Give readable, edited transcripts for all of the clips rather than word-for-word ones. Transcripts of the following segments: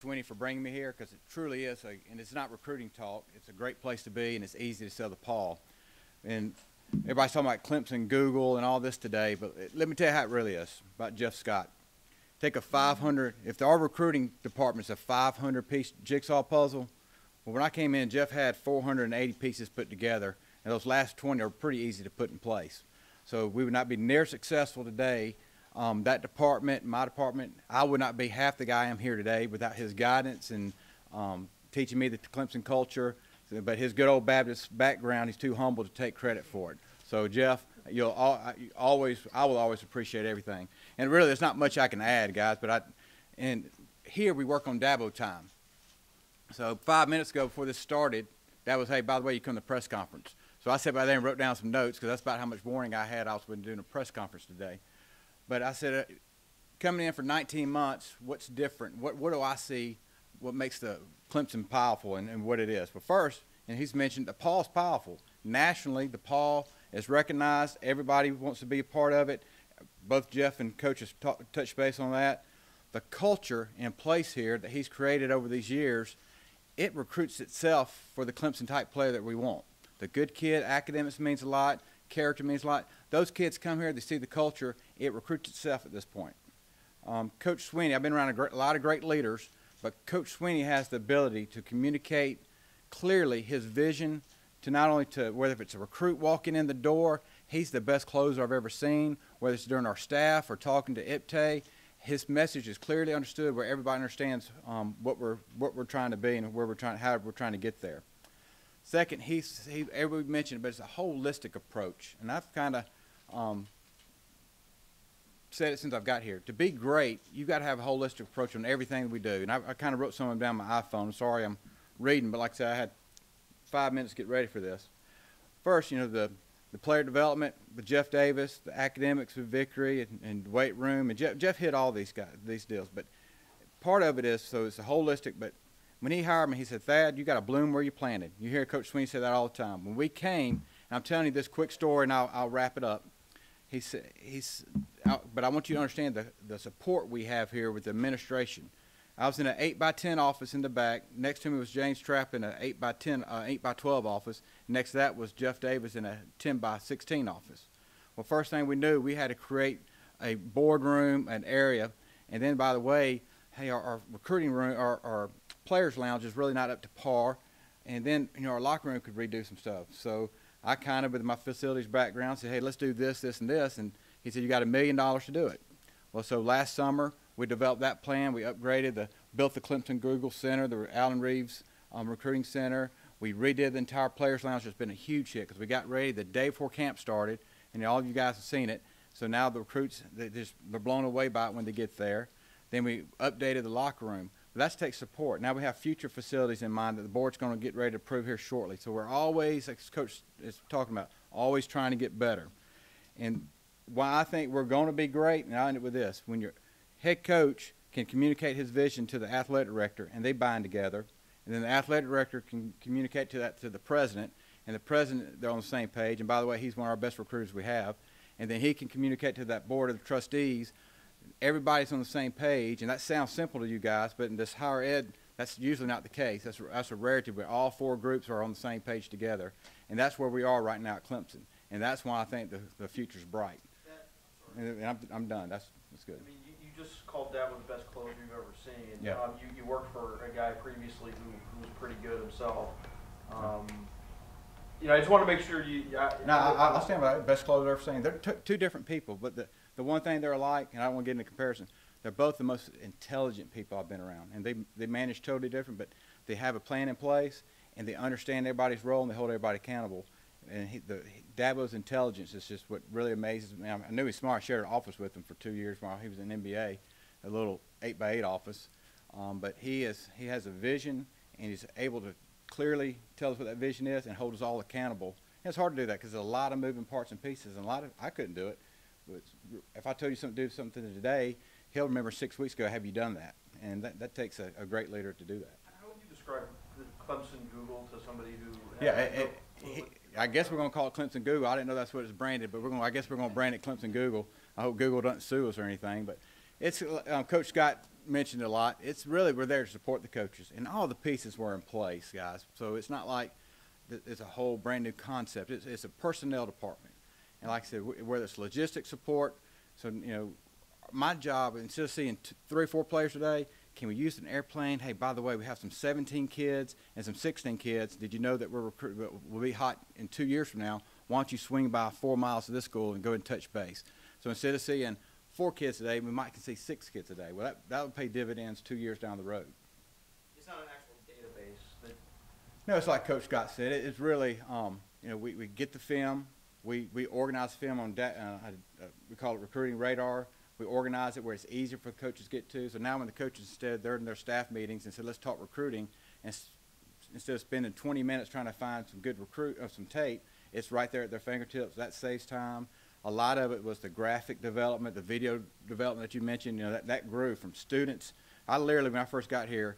Sweeney for bringing me here because it truly is, and it's not recruiting talk. It's a great place to be, and it's easy to sell the Paul. And everybody's talking about Clemson, Google, and all this today, but let me tell you how it really is about Jeff Scott. Take a 500, if our recruiting department's a 500-piece jigsaw puzzle, well, when I came in, Jeff had 480 pieces put together, and those last 20 are pretty easy to put in place. So we would not be near successful today. That department, my department, I would not be half the guy I am here today without his guidance and teaching me the Clemson culture. But his good old Baptist background, he's too humble to take credit for it. So Jeff, I will always appreciate everything. And really, there's not much I can add, guys. But and here we work on Dabo time. So 5 minutes ago, before this started, that was, hey, by the way, you come to the press conference. So I sat by there and wrote down some notes because that's about how much warning I had. I was doing a press conference today. But I said, coming in for 19 months, what's different? What do I see? What makes the Clemson powerful and what it is? Well, first, and he's mentioned, the Paul's powerful. Nationally, the Paul is recognized. Everybody wants to be a part of it. Both Jeff and Coach have touched base on that. The culture in place here that he's created over these years, it recruits itself for the Clemson-type player that we want. The good kid, academics means a lot, character means a lot. Those kids come here, they see the culture, it recruits itself at this point. Coach Sweeney, I've been around a lot of great leaders, but Coach Sweeney has the ability to communicate clearly his vision to not only to whether it's a recruit walking in the door, he's the best closer I've ever seen, whether it's during our staff or talking to IPTAY, his message is clearly understood where everybody understands what we're trying to be and how we're trying to get there. Second, everybody mentioned it, but it's a holistic approach, and I've kind of said it since I've got here. To be great, you've got to have a holistic approach on everything we do, and I kind of wrote some of them down on my iPhone. Sorry, I'm reading, but like I said, I had 5 minutes to get ready for this. First, the player development with Jeff Davis, the academics with Victory and weight room, and Jeff hit all these deals, but part of it is, so it's a holistic, but when he hired me, he said, Thad, you got to bloom where you planted. You hear Coach Sweeney say that all the time. When we came, and I'm telling you this quick story, and I'll wrap it up. He said, but I want you to understand the support we have here with the administration. I was in an 8x10 office in the back. Next to me was James Trapp in an 8x10, 8x12 office. Next to that was Jeff Davis in a 10x16 office. Well, first thing we knew, we had to create a boardroom, an area, and then, by the way, hey, our recruiting room, our players' lounge is really not up to par, and then our locker room could redo some stuff. So I kind of, with my facilities background, said, hey, let's do this, this, and this, and he said, you got $1 million to do it. Well, so last summer we developed that plan. We upgraded, built the Clemson Google Center, the Allen Reeves Recruiting Center. We redid the entire players' lounge. It's been a huge hit because we got ready the day before camp started, and all of you guys have seen it. So now the recruits, they're blown away by it when they get there. Then we updated the locker room. That takes support. Now we have future facilities in mind that the board's going to get ready to approve here shortly. So we're always, like Coach is talking about, always trying to get better. And why I think we're going to be great, and I'll end it with this. When your head coach can communicate his vision to the athletic director, and they bind together, and then the athletic director can communicate to the president, and the president, they're on the same page. And by the way, he's one of our best recruiters we have. And then he can communicate to that board of trustees. Everybody's on the same page, and that sounds simple to you guys, but in this higher ed, that's usually not the case. That's a rarity where all four groups are on the same page together, and that's where we are right now at Clemson, and that's why I think the future's bright. And I'm done. That's good. I mean, you just called Dabo the best closer you've ever seen. Yeah. You worked for a guy previously who was pretty good himself. I just want to make sure you. I'll stand by that. Best closer I've ever seen. They're two different people, but the one thing they're alike, and I don't want to get into comparison, they're both the most intelligent people I've been around, and they manage totally different, but they have a plan in place, and they understand everybody's role, and they hold everybody accountable. And Dabo's intelligence is just what really amazes me. I knew he's smart. I shared an office with him for 2 years while he was in NBA, a little 8x8 office, but he has a vision, and he's able to clearly tell us what that vision is and hold us all accountable. And it's hard to do that because there's a lot of moving parts and pieces, and I couldn't do it. But if I told you do something today, he'll remember 6 weeks ago, have you done that? And that takes a great leader to do that. How would you describe the Clemson Google to somebody who? Yeah, I guess we're going to call it Clemson Google. I didn't know that's what it's branded, but I guess we're going to brand it Clemson Google. I hope Google doesn't sue us or anything. But it's Coach Scott mentioned a lot. It's really, we're there to support the coaches, and all the pieces were in place, guys. So it's not like it's a whole brand new concept. It's a personnel department. And like I said, whether it's logistics support, so, you know, my job, instead of seeing 3 or 4 players today, can we use an airplane? Hey, by the way, we have some 17 kids and some 16 kids. Did you know that we'll be hot in 2 years from now? Why don't you swing by 4 miles to this school and go and touch base? So instead of seeing 4 kids today, we might can see 6 kids today. Well, that would pay dividends 2 years down the road. It's not an actual database. No, it's like Coach Scott said. It's really, you know, we get the film. We organize film on we call it recruiting radar. We organize it where it's easier for the coaches to get to. So now when the coaches, instead, they're in their staff meetings and said, let's talk recruiting, and instead of spending 20 minutes trying to find some good some tape, it's right there at their fingertips. That saves time. A lot of it was the graphic development, the video development that you mentioned. You know, that grew from students. I literally, when I first got here,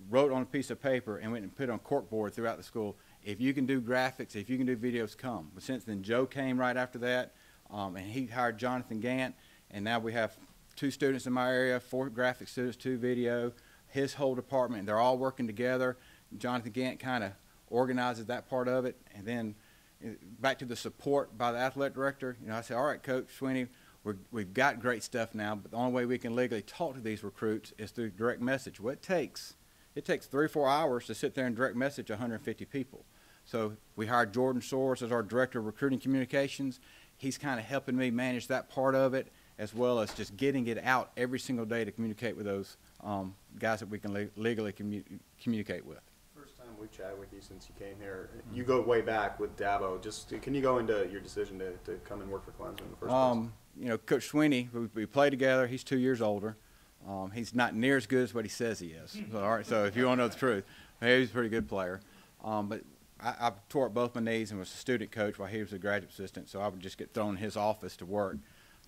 wrote on a piece of paper and went and put it on corkboard throughout the school. If you can do graphics, if you can do videos, come. But since then, Joe came right after that, and he hired Jonathan Gant, and now we have 2 students in my area, 4 graphic students, 2 video, his whole department. They're all working together. Jonathan Gant kind of organizes that part of it. And then back to the support by the athletic director, you know, I said, all right, Coach Sweeney, we've got great stuff now, but the only way we can legally talk to these recruits is through direct message. Well, it takes 3 or 4 hours to sit there and direct message 150 people. So we hired Jordan Soares as our director of recruiting communications. He's kind of helping me manage that part of it, as well as just getting it out every single day to communicate with those guys that we can legally communicate with. First time we've chatted with you since you came here. You go way back with Dabo. Just can you go into your decision to come and work for Clemson in the first place? You know, Coach Sweeney, we play together. He's 2 years older. He's not near as good as what he says he is. So, all right, so if you want to know the truth, he's a pretty good player. But I tore up both my knees and was a student coach while he was a graduate assistant, so I would just get thrown in his office to work.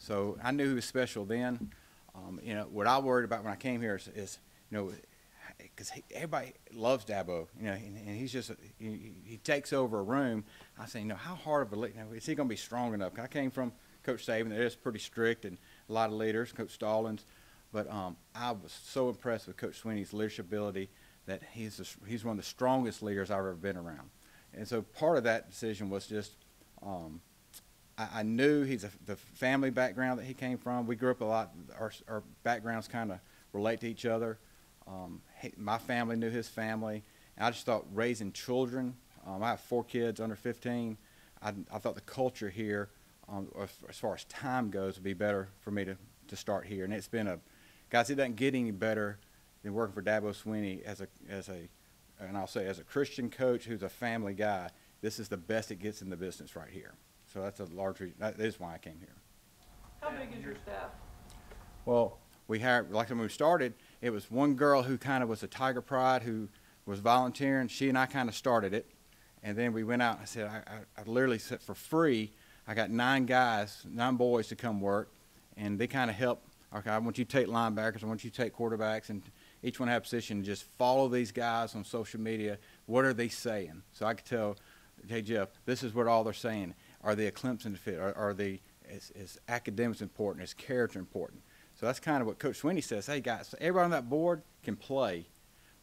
So I knew he was special then. You know, what I worried about when I came here is you know, because everybody loves Dabo, you know, and he's just, he takes over a room. I say, you know, how hard of a leader, you know, is he going to be strong enough? I came from Coach Saban, that is pretty strict, and a lot of leaders, Coach Stallings. But I was so impressed with Coach Sweeney's leadership ability that he's one of the strongest leaders I've ever been around. And so part of that decision was just I knew the family background that he came from. We grew up a lot. Our backgrounds kind of relate to each other. My family knew his family. And I just thought raising children, I have 4 kids under 15. I thought the culture here, as far as time goes, would be better for me to start here. And it's been guys, it doesn't get any better than working for Dabo Sweeney and I'll say as a Christian coach who's a family guy. This is the best it gets in the business right here. So that's a large reason. That is why I came here. How big is your staff? Well, we hired, like when we started, it was one girl who kind of was a Tiger Pride who was volunteering. She and I kind of started it. And then we went out and I said, I literally said for free, I got 9 boys to come work. And they kind of helped. Okay, I want you to take linebackers, I want you to take quarterbacks, and each one have a position, and just follow these guys on social media. What are they saying? So I could tell, hey, Jeff, this is what all they're saying. Are they a Clemson fit? Is academics important? Is character important? So that's kind of what Coach Sweeney says. Hey, guys, everybody on that board can play,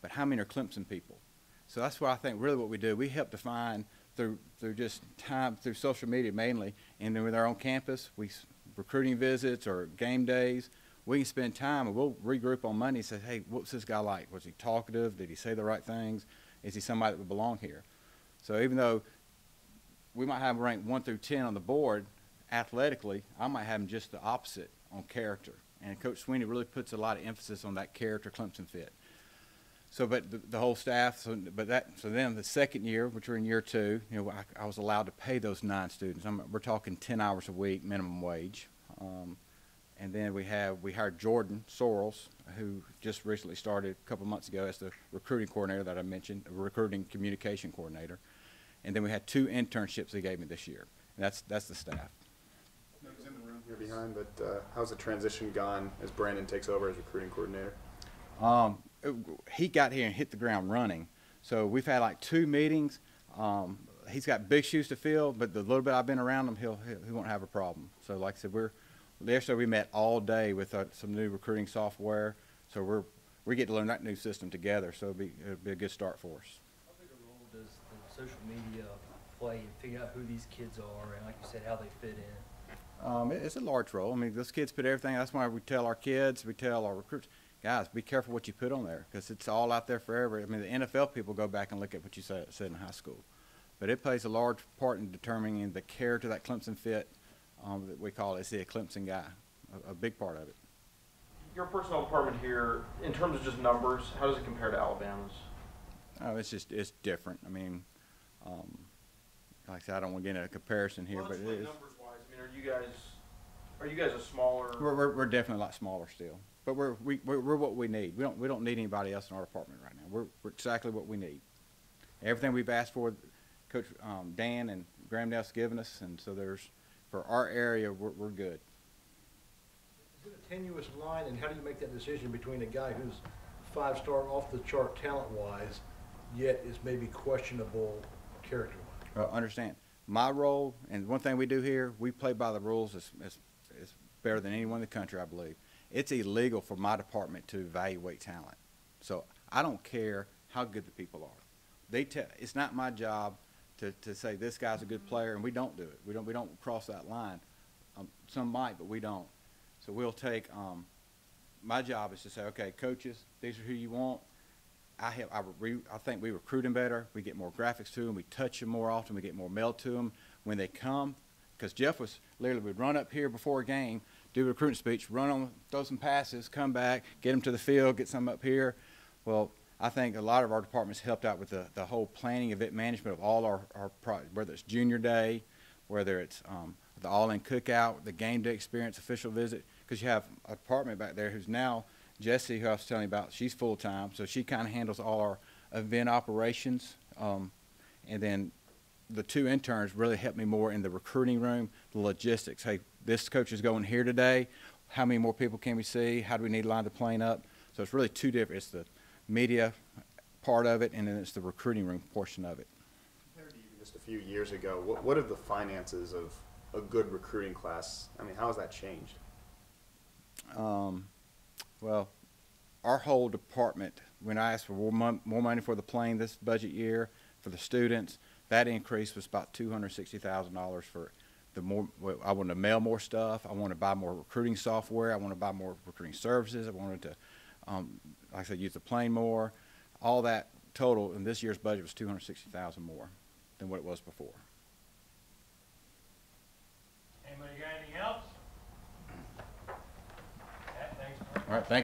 but how many are Clemson people? So that's what I think really what we do. We help define through just time, through social media mainly, and then with our own campus, recruiting visits or game days, we can spend time and we'll regroup on Monday and say, hey, what's this guy like? Was he talkative? Did he say the right things? Is he somebody that would belong here? So even though we might have him ranked 1 through 10 on the board, athletically, I might have him just the opposite on character. And Coach Sweeney really puts a lot of emphasis on that character Clemson fit. So, but the whole staff, so then the second year, which we're in year 2, you know, I was allowed to pay those 9 students. We're talking 10 hours a week, minimum wage. And then we hired Jordan Soares, who just recently started a couple months ago as the recruiting coordinator that I mentioned, a recruiting communication coordinator. And then we had 2 internships they gave me this year. And that's the staff. He's in the room here behind, but how's the transition gone as Brandon takes over as recruiting coordinator? He got here and hit the ground running. So we've had like 2 meetings. He's got big shoes to fill, but the little bit I've been around him, he won't have a problem. So like I said, yesterday we met all day with some new recruiting software. So we get to learn that new system together, so it'll be a good start for us. How big a role does the social media play in figuring out who these kids are and, like you said, how they fit in? It's a large role. I mean, those kids put everything. That's why we tell our kids, we tell our recruits, guys, be careful what you put on there because it's all out there forever. I mean, the NFL people go back and look at what you said in high school. But it plays a large part in determining the character that Clemson fit that we call it. It's the Clemson guy, a big part of it. Your personnel department here, in terms of just numbers, how does it compare to Alabama's? Oh, it's different. I mean, like I said, I don't want to get into a comparison here, but it is. Numbers-wise, I mean, are you guys a smaller? We're definitely a lot smaller still, but we're what we need. We don't need anybody else in our department right now. We're exactly what we need. Everything we've asked for, Coach Dan and Graham-Dell's given us, and so for our area, we're good. Is it a tenuous line, and how do you make that decision between a guy who's five-star off-the-chart talent-wise, yet is maybe questionable character-wise? Understand, my role, and one thing we do here, we play by the rules as better than anyone in the country, I believe. It's illegal for my department to evaluate talent. So I don't care how good the people are. It's not my job to say this guy's a good player, and we don't do it. We don't cross that line. Some might, but we don't. So we'll take, my job is to say, okay, coaches, these are who you want. I think we recruit them better. We get more graphics to them. We touch them more often. We get more mail to them when they come. Because Jeff was literally would run up here before a game, do a recruiting speech, run on, throw some passes, come back, get them to the field, get some up here. Well, I think a lot of our departments helped out with the whole planning, event management of all our whether it's junior day, whether it's the all-in cookout, the game day experience, official visit. Because you have a department back there who's now Jessie, who I was telling you about, she's full-time, so she kind of handles all our event operations. And then the two interns really helped me more in the recruiting room, the logistics. Hey, this coach is going here today. How many more people can we see? How do we need to line the plane up? So it's really two different. It's the media part of it, and then it's the recruiting room portion of it. Compared to even just a few years ago, what are the finances of a good recruiting class? I mean, how has that changed? Well, our whole department, when I asked for more money for the plane this budget year for the students, that increase was about $260,000 for the more. I wanted to mail more stuff. I wanted to buy more recruiting software. I wanted to buy more recruiting services. I wanted to, like I said, use the plane more. All that total in this year's budget was $260,000 more than what it was before. Anybody got anything else? Okay, thanks. All right, thank you.